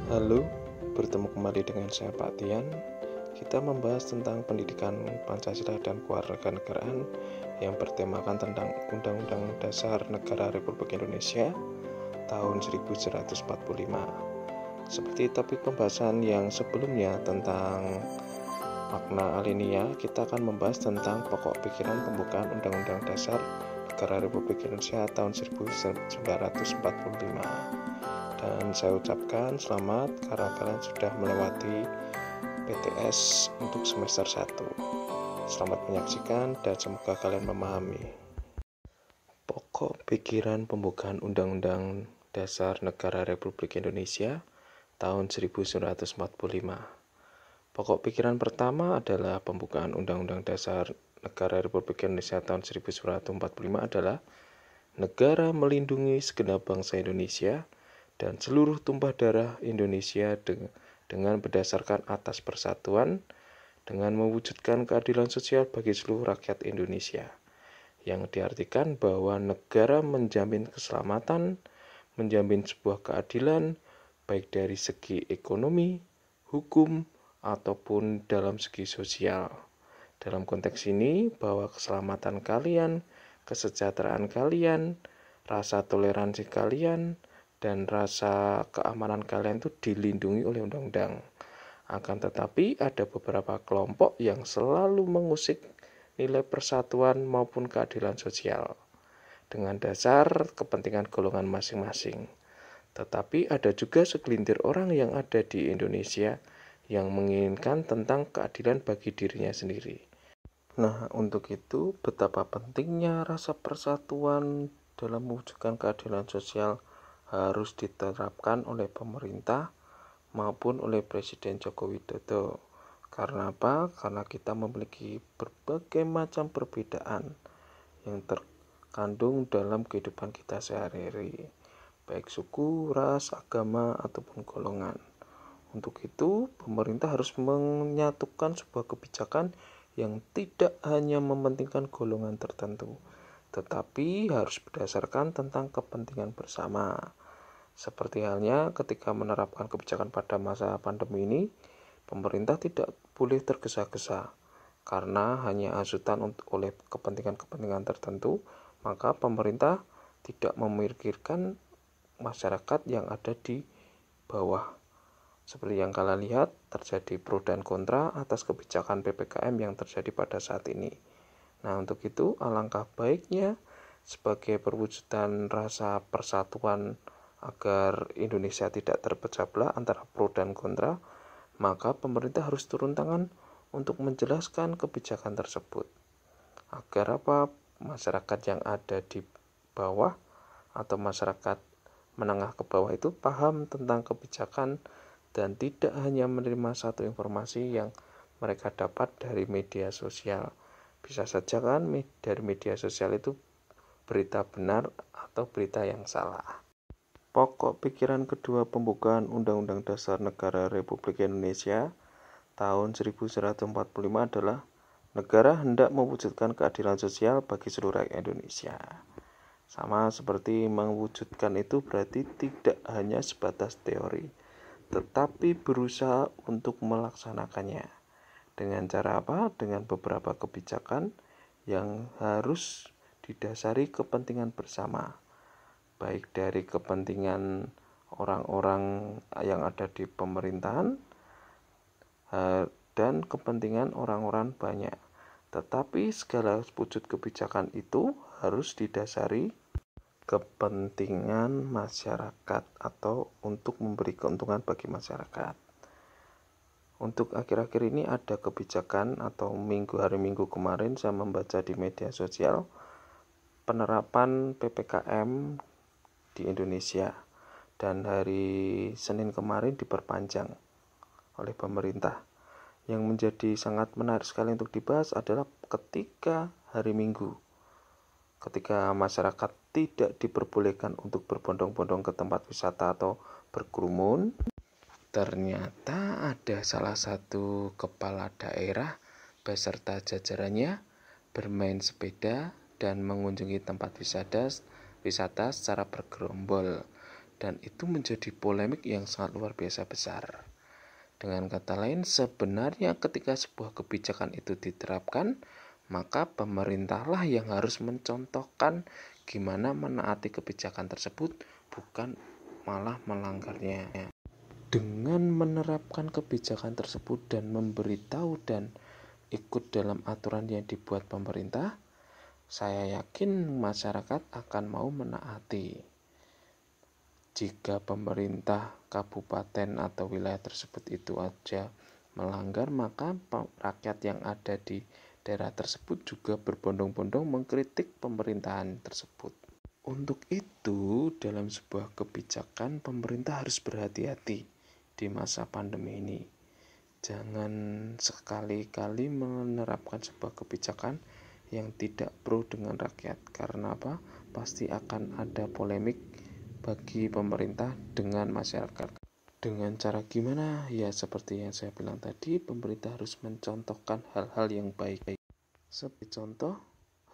Halo, bertemu kembali dengan saya Pak Tian. Kita membahas tentang pendidikan Pancasila dan kewarganegaraan yang bertemakan tentang Undang-Undang Dasar Negara Republik Indonesia tahun 1945. Seperti topik pembahasan yang sebelumnya tentang makna alinea, kita akan membahas tentang pokok pikiran pembukaan Undang-Undang Dasar Negara Republik Indonesia tahun 1945. Dan saya ucapkan selamat karena kalian sudah melewati PTS untuk semester 1. Selamat menyaksikan dan semoga kalian memahami. Pokok pikiran pembukaan Undang-Undang Dasar Negara Republik Indonesia tahun 1945. Pokok pikiran pertama adalah pembukaan Undang-Undang Dasar Negara Republik Indonesia tahun 1945 adalah negara melindungi segenap bangsa Indonesia dan seluruh tumpah darah Indonesia dengan berdasarkan atas persatuan dengan mewujudkan keadilan sosial bagi seluruh rakyat Indonesia, yang diartikan bahwa negara menjamin keselamatan, menjamin sebuah keadilan baik dari segi ekonomi, hukum, ataupun dalam segi sosial. Dalam konteks ini, bahwa keselamatan kalian, kesejahteraan kalian, rasa toleransi kalian, dan rasa keamanan kalian itu dilindungi oleh undang-undang. Akan tetapi ada beberapa kelompok yang selalu mengusik nilai persatuan maupun keadilan sosial dengan dasar kepentingan golongan masing-masing. Tetapi ada juga segelintir orang yang ada di Indonesia yang menginginkan tentang keadilan bagi dirinya sendiri. Nah, untuk itu betapa pentingnya rasa persatuan dalam mewujudkan keadilan sosial harus diterapkan oleh pemerintah maupun oleh Presiden Joko Widodo. Karena apa? Karena kita memiliki berbagai macam perbedaan yang terkandung dalam kehidupan kita sehari-hari, baik suku, ras, agama, ataupun golongan. Untuk itu, pemerintah harus menyatukan sebuah kebijakan yang tidak hanya mementingkan golongan tertentu, tetapi harus berdasarkan tentang kepentingan bersama. Seperti halnya ketika menerapkan kebijakan pada masa pandemi ini, pemerintah tidak boleh tergesa-gesa karena hanya hasutan oleh kepentingan-kepentingan tertentu, maka pemerintah tidak memikirkan masyarakat yang ada di bawah. Seperti yang kalian lihat, terjadi pro dan kontra atas kebijakan PPKM yang terjadi pada saat ini. Nah, untuk itu alangkah baiknya sebagai perwujudan rasa persatuan agar Indonesia tidak terpecah belah antara pro dan kontra, maka pemerintah harus turun tangan untuk menjelaskan kebijakan tersebut. Agar apa? Masyarakat yang ada di bawah atau masyarakat menengah ke bawah itu paham tentang kebijakan dan tidak hanya menerima satu informasi yang mereka dapat dari media sosial. Bisa saja kan dari media sosial itu berita benar atau berita yang salah. Pokok pikiran kedua pembukaan Undang-Undang Dasar Negara Republik Indonesia tahun 1945 adalah negara hendak mewujudkan keadilan sosial bagi seluruh rakyat Indonesia. Sama seperti mewujudkan itu berarti tidak hanya sebatas teori, tetapi berusaha untuk melaksanakannya. Dengan cara apa? Dengan beberapa kebijakan yang harus didasari kepentingan bersama, baik dari kepentingan orang-orang yang ada di pemerintahan dan kepentingan orang-orang banyak. Tetapi segala wujud kebijakan itu harus didasari kepentingan masyarakat atau untuk memberi keuntungan bagi masyarakat. Untuk akhir-akhir ini ada kebijakan atau hari Minggu kemarin saya membaca di media sosial penerapan PPKM di Indonesia, dan hari Senin kemarin diperpanjang oleh pemerintah. Yang menjadi sangat menarik sekali untuk dibahas adalah ketika hari Minggu, ketika masyarakat tidak diperbolehkan untuk berbondong-bondong ke tempat wisata atau berkerumun, ternyata ada salah satu kepala daerah beserta jajarannya bermain sepeda dan mengunjungi tempat wisata secara bergerombol dan itu menjadi polemik yang sangat luar biasa besar. Dengan kata lain, sebenarnya ketika sebuah kebijakan itu diterapkan, maka pemerintahlah yang harus mencontohkan gimana menaati kebijakan tersebut, bukan malah melanggarnya. Dengan menerapkan kebijakan tersebut dan memberitahu dan ikut dalam aturan yang dibuat pemerintah, saya yakin masyarakat akan mau menaati. Jika pemerintah kabupaten atau wilayah tersebut itu aja melanggar, maka rakyat yang ada di daerah tersebut juga berbondong-bondong mengkritik pemerintahan tersebut. Untuk itu, dalam sebuah kebijakan, pemerintah harus berhati-hati di masa pandemi ini. Jangan sekali-kali menerapkan sebuah kebijakan yang tidak pro dengan rakyat. Karena apa? Pasti akan ada polemik bagi pemerintah dengan masyarakat. Dengan cara gimana? Ya seperti yang saya bilang tadi, pemerintah harus mencontohkan hal-hal yang baik. Sebagai contoh,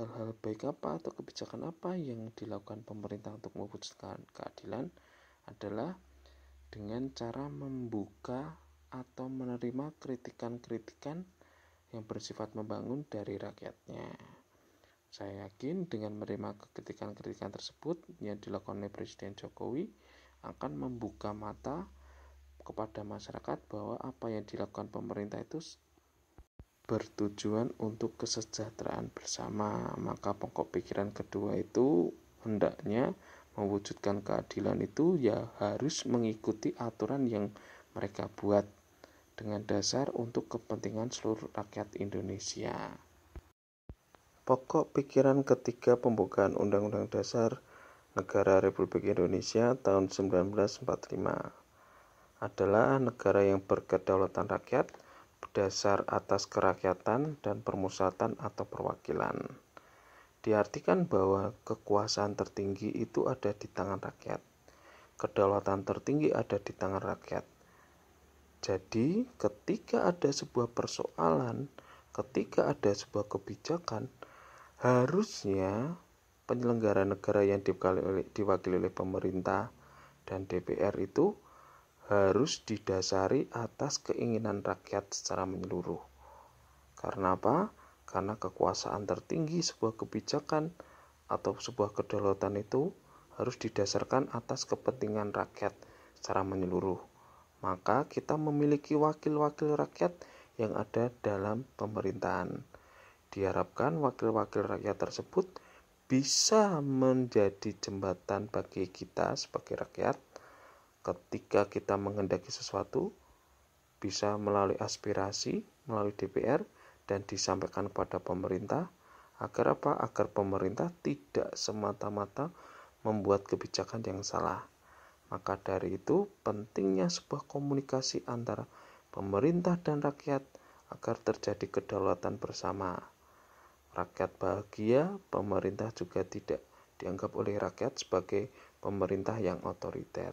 hal-hal baik apa atau kebijakan apa yang dilakukan pemerintah untuk mewujudkan keadilan adalah dengan cara membuka atau menerima kritikan-kritikan yang bersifat membangun dari rakyatnya. Saya yakin dengan menerima kritikan-kritikan tersebut yang dilakukan oleh Presiden Jokowi akan membuka mata kepada masyarakat bahwa apa yang dilakukan pemerintah itu bertujuan untuk kesejahteraan bersama. Maka pokok pikiran kedua itu hendaknya mewujudkan keadilan itu ya harus mengikuti aturan yang mereka buat dengan dasar untuk kepentingan seluruh rakyat Indonesia. Pokok pikiran ketiga pembukaan Undang-Undang Dasar Negara Republik Indonesia tahun 1945 adalah negara yang berkedaulatan rakyat berdasar atas kerakyatan dan permusatan atau perwakilan. Diartikan bahwa kekuasaan tertinggi itu ada di tangan rakyat. Kedaulatan tertinggi ada di tangan rakyat. Jadi, ketika ada sebuah persoalan, ketika ada sebuah kebijakan, harusnya penyelenggara negara yang diwakili oleh pemerintah dan DPR itu harus didasari atas keinginan rakyat secara menyeluruh. Karena apa? Karena kekuasaan tertinggi sebuah kebijakan atau sebuah kedaulatan itu harus didasarkan atas kepentingan rakyat secara menyeluruh. Maka kita memiliki wakil-wakil rakyat yang ada dalam pemerintahan. Diharapkan wakil-wakil rakyat tersebut bisa menjadi jembatan bagi kita sebagai rakyat ketika kita menghendaki sesuatu, bisa melalui aspirasi, melalui DPR, dan disampaikan kepada pemerintah. Agar apa? Agar pemerintah tidak semata-mata membuat kebijakan yang salah. Maka dari itu pentingnya sebuah komunikasi antara pemerintah dan rakyat agar terjadi kedaulatan bersama. Rakyat bahagia, pemerintah juga tidak dianggap oleh rakyat sebagai pemerintah yang otoriter.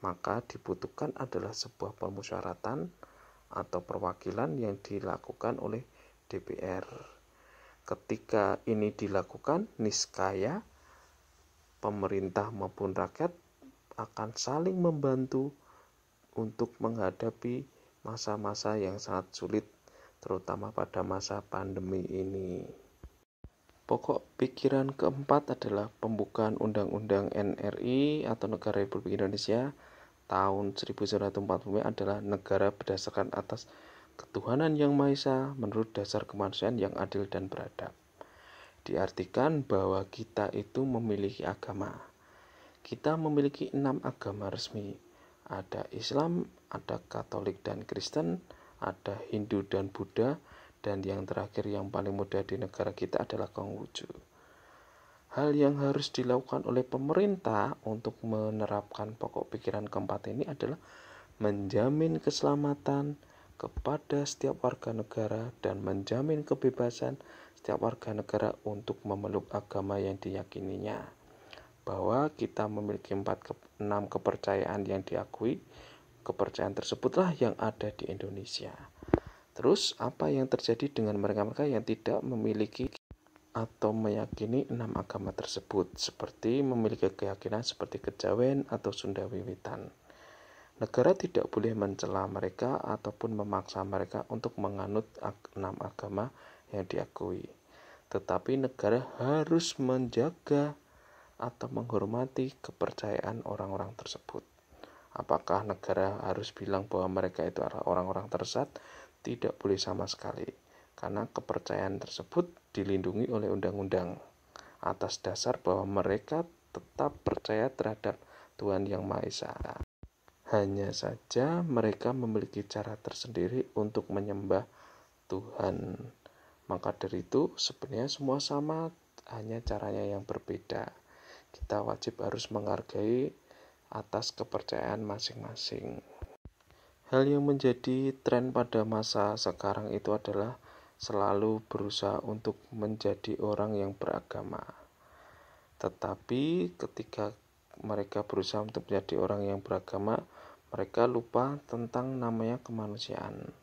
Maka dibutuhkan adalah sebuah permusyawaratan atau perwakilan yang dilakukan oleh DPR. Ketika ini dilakukan, niscaya pemerintah maupun rakyat akan saling membantu untuk menghadapi masa-masa yang sangat sulit, terutama pada masa pandemi ini. Pokok pikiran keempat adalah pembukaan Undang-Undang NRI atau Negara Republik Indonesia tahun 1945 adalah negara berdasarkan atas ketuhanan yang Maha Esa menurut dasar kemanusiaan yang adil dan beradab. Diartikan bahwa kita itu memiliki agama. Kita memiliki 6 agama resmi. Ada Islam, ada Katolik dan Kristen, ada Hindu dan Buddha, dan yang terakhir yang paling mudah di negara kita adalah Konghucu. Hal yang harus dilakukan oleh pemerintah untuk menerapkan pokok pikiran keempat ini adalah menjamin keselamatan kepada setiap warga negara dan menjamin kebebasan setiap warga negara untuk memeluk agama yang diyakininya. Bahwa kita memiliki 6 kepercayaan yang diakui, kepercayaan tersebutlah yang ada di Indonesia. Terus apa yang terjadi dengan mereka-mereka yang tidak memiliki atau meyakini 6 agama tersebut, seperti memiliki keyakinan seperti kejawen atau Sunda Wiwitan. Negara tidak boleh mencela mereka ataupun memaksa mereka untuk menganut 6 agama yang diakui. Tetapi negara harus menjaga atau menghormati kepercayaan orang-orang tersebut. Apakah negara harus bilang bahwa mereka itu adalah orang-orang tersesat? Tidak boleh sama sekali, karena kepercayaan tersebut dilindungi oleh undang-undang atas dasar bahwa mereka tetap percaya terhadap Tuhan Yang Maha Esa. Hanya saja mereka memiliki cara tersendiri untuk menyembah Tuhan. Maka dari itu sebenarnya semua sama, hanya caranya yang berbeda. Kita wajib harus menghargai atas kepercayaan masing-masing. Hal yang menjadi tren pada masa sekarang itu adalah selalu berusaha untuk menjadi orang yang beragama. Tetapi ketika mereka berusaha untuk menjadi orang yang beragama, mereka lupa tentang namanya kemanusiaan.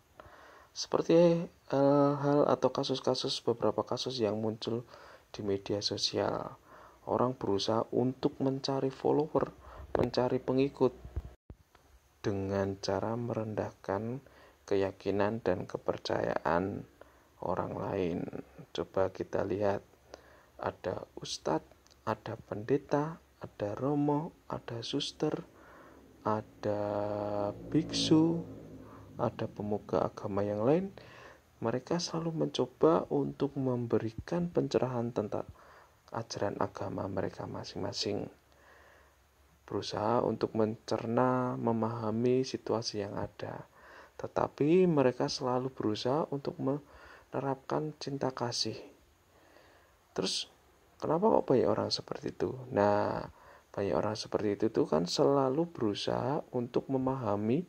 Seperti hal atau beberapa kasus yang muncul di media sosial. Orang berusaha untuk mencari follower, mencari pengikut dengan cara merendahkan keyakinan dan kepercayaan orang lain. Coba kita lihat, ada ustadz, ada pendeta, ada romo, ada suster, ada biksu, ada pemuka agama yang lain. Mereka selalu mencoba untuk memberikan pencerahan tentang ajaran agama mereka masing-masing, berusaha untuk mencerna, memahami situasi yang ada. Tetapi mereka selalu berusaha untuk menerapkan cinta kasih. Terus kenapa kok banyak orang seperti itu? Nah, banyak orang seperti itu tuh kan selalu berusaha untuk memahami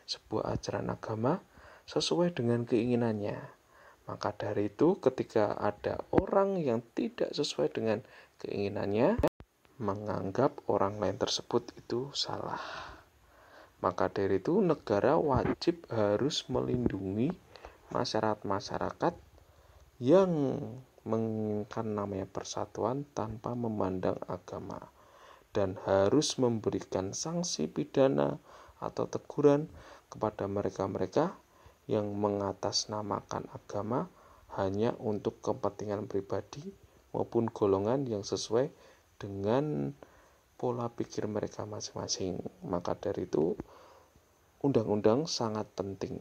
sebuah ajaran agama sesuai dengan keinginannya. Maka dari itu ketika ada orang yang tidak sesuai dengan keinginannya, menganggap orang lain tersebut itu salah. Maka dari itu negara wajib harus melindungi masyarakat yang menginginkan namanya persatuan tanpa memandang agama, dan harus memberikan sanksi pidana atau teguran kepada mereka-mereka yang mengatasnamakan agama hanya untuk kepentingan pribadi maupun golongan yang sesuai dengan pola pikir mereka masing-masing. Maka dari itu undang-undang sangat penting.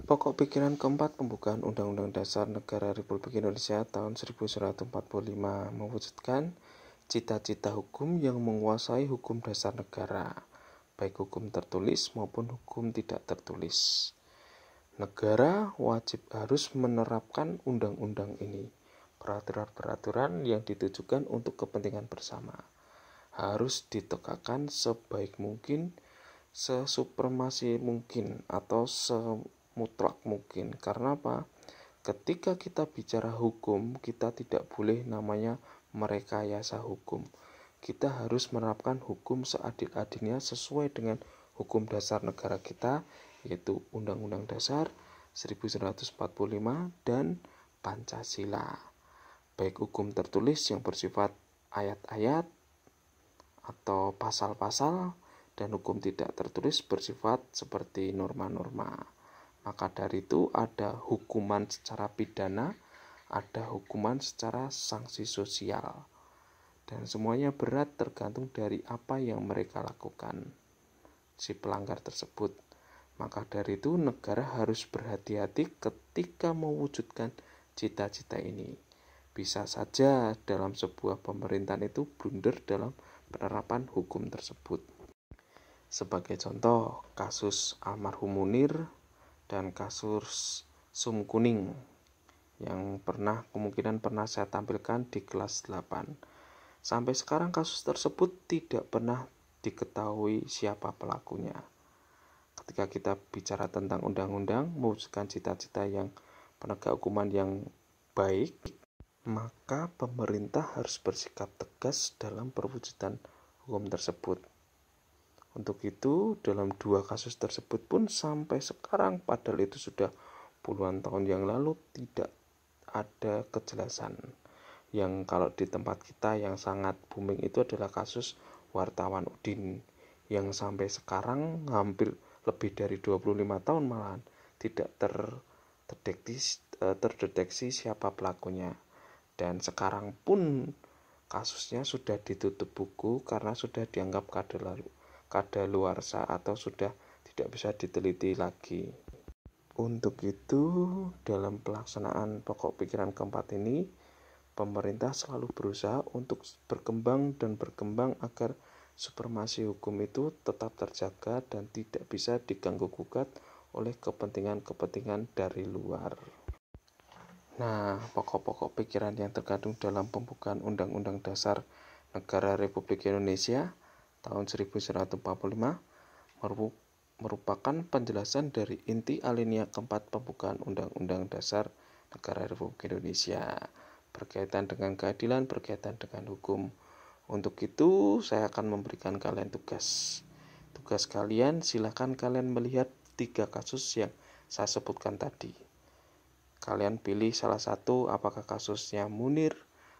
Pokok pikiran keempat pembukaan Undang-Undang Dasar Negara Republik Indonesia tahun 1945 mewujudkan cita-cita hukum yang menguasai hukum dasar negara, baik hukum tertulis maupun hukum tidak tertulis. Negara wajib harus menerapkan undang-undang ini. Peraturan-peraturan yang ditujukan untuk kepentingan bersama harus ditegakkan sebaik mungkin, sesupremasi mungkin, atau semutlak mungkin. Karena apa? Ketika kita bicara hukum, kita tidak boleh namanya merekayasa hukum. Kita harus menerapkan hukum seadil-adilnya sesuai dengan hukum dasar negara kita, yaitu Undang-Undang Dasar 1945 dan Pancasila. Baik hukum tertulis yang bersifat ayat-ayat atau pasal-pasal, dan hukum tidak tertulis bersifat seperti norma-norma. Maka dari itu ada hukuman secara pidana, ada hukuman secara sanksi sosial, dan semuanya berat tergantung dari apa yang mereka lakukan si pelanggar tersebut. Maka dari itu negara harus berhati-hati ketika mewujudkan cita-cita ini. Bisa saja dalam sebuah pemerintahan itu blunder dalam penerapan hukum tersebut. Sebagai contoh, kasus almarhum Munir dan kasus Sum Kuning yang kemungkinan pernah saya tampilkan di kelas 8. Sampai sekarang kasus tersebut tidak pernah diketahui siapa pelakunya. Ketika kita bicara tentang undang-undang, mewujudkan cita-cita yang penegak hukuman yang baik, maka pemerintah harus bersikap tegas dalam perwujudan hukum tersebut. Untuk itu, dalam 2 kasus tersebut pun sampai sekarang, padahal itu sudah puluhan tahun yang lalu, tidak ada kejelasan. Yang kalau di tempat kita yang sangat booming itu adalah kasus wartawan Udin, yang sampai sekarang hampir lebih dari 25 tahun malahan tidak terdeteksi siapa pelakunya. Dan sekarang pun kasusnya sudah ditutup buku karena sudah dianggap kadaluarsa atau sudah tidak bisa diteliti lagi. Untuk itu, dalam pelaksanaan pokok pikiran keempat ini, pemerintah selalu berusaha untuk berkembang agar supremasi hukum itu tetap terjaga dan tidak bisa diganggu-gugat oleh kepentingan-kepentingan dari luar. Nah, pokok-pokok pikiran yang terkandung dalam pembukaan Undang-Undang Dasar Negara Republik Indonesia tahun 1945 merupakan penjelasan dari inti alinea keempat pembukaan Undang-Undang Dasar Negara Republik Indonesia berkaitan dengan keadilan, berkaitan dengan hukum. Untuk itu, saya akan memberikan kalian tugas. Tugas kalian, silakan kalian melihat 3 kasus yang saya sebutkan tadi. Kalian pilih salah satu, apakah kasusnya Munir,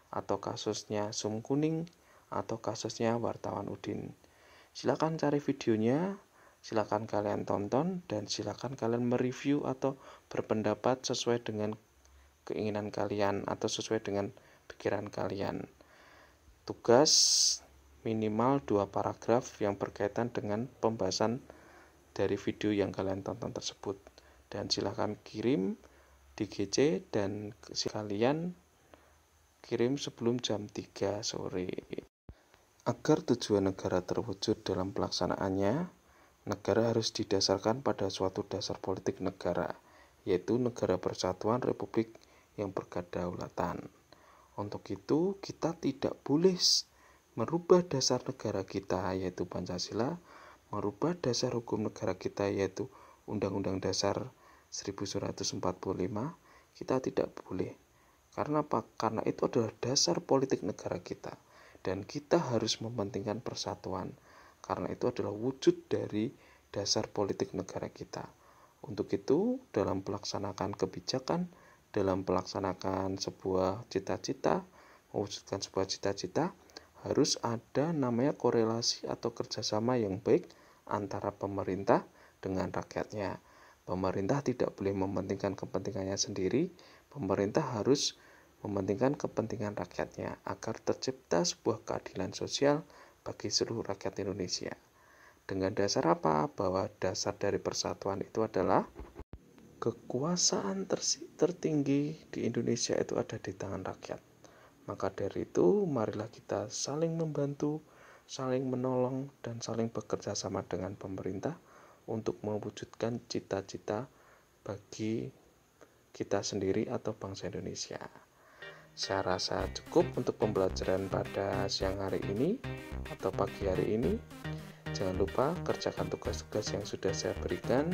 atau kasusnya Sum Kuning, atau kasusnya wartawan Udin. Silakan cari videonya, silakan kalian tonton, dan silakan kalian mereview atau berpendapat sesuai dengan keinginan kalian atau sesuai dengan pikiran kalian. Tugas minimal 2 paragraf yang berkaitan dengan pembahasan dari video yang kalian tonton tersebut. Dan silakan kirim di GC dan kalian kirim sebelum jam 3 sore. Agar tujuan negara terwujud dalam pelaksanaannya, negara harus didasarkan pada suatu dasar politik negara, yaitu negara persatuan republik yang berkedaulatan. Untuk itu, kita tidak boleh merubah dasar negara kita, yaitu Pancasila, merubah dasar hukum negara kita, yaitu Undang-Undang Dasar 1945, kita tidak boleh. Karena apa? Karena itu adalah dasar politik negara kita. Dan kita harus mementingkan persatuan, karena itu adalah wujud dari dasar politik negara kita. Untuk itu, dalam melaksanakan kebijakan, dalam melaksanakan sebuah cita-cita, mewujudkan sebuah cita-cita, harus ada namanya korelasi atau kerjasama yang baik antara pemerintah dengan rakyatnya. Pemerintah tidak boleh mementingkan kepentingannya sendiri, pemerintah harus mementingkan kepentingan rakyatnya agar tercipta sebuah keadilan sosial bagi seluruh rakyat Indonesia. Dengan dasar apa? Bahwa dasar dari persatuan itu adalah kekuasaan tertinggi di Indonesia itu ada di tangan rakyat. Maka dari itu, marilah kita saling membantu, saling menolong, dan saling bekerja sama dengan pemerintah untuk mewujudkan cita-cita bagi kita sendiri atau bangsa Indonesia. Saya rasa cukup untuk pembelajaran pada siang hari ini atau pagi hari ini. Jangan lupa kerjakan tugas-tugas yang sudah saya berikan.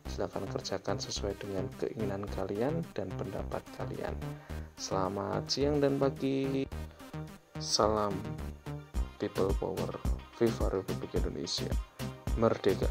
Silakan kerjakan sesuai dengan keinginan kalian dan pendapat kalian. Selamat siang dan pagi. Salam People Power. Viva Republik Indonesia. Merdeka.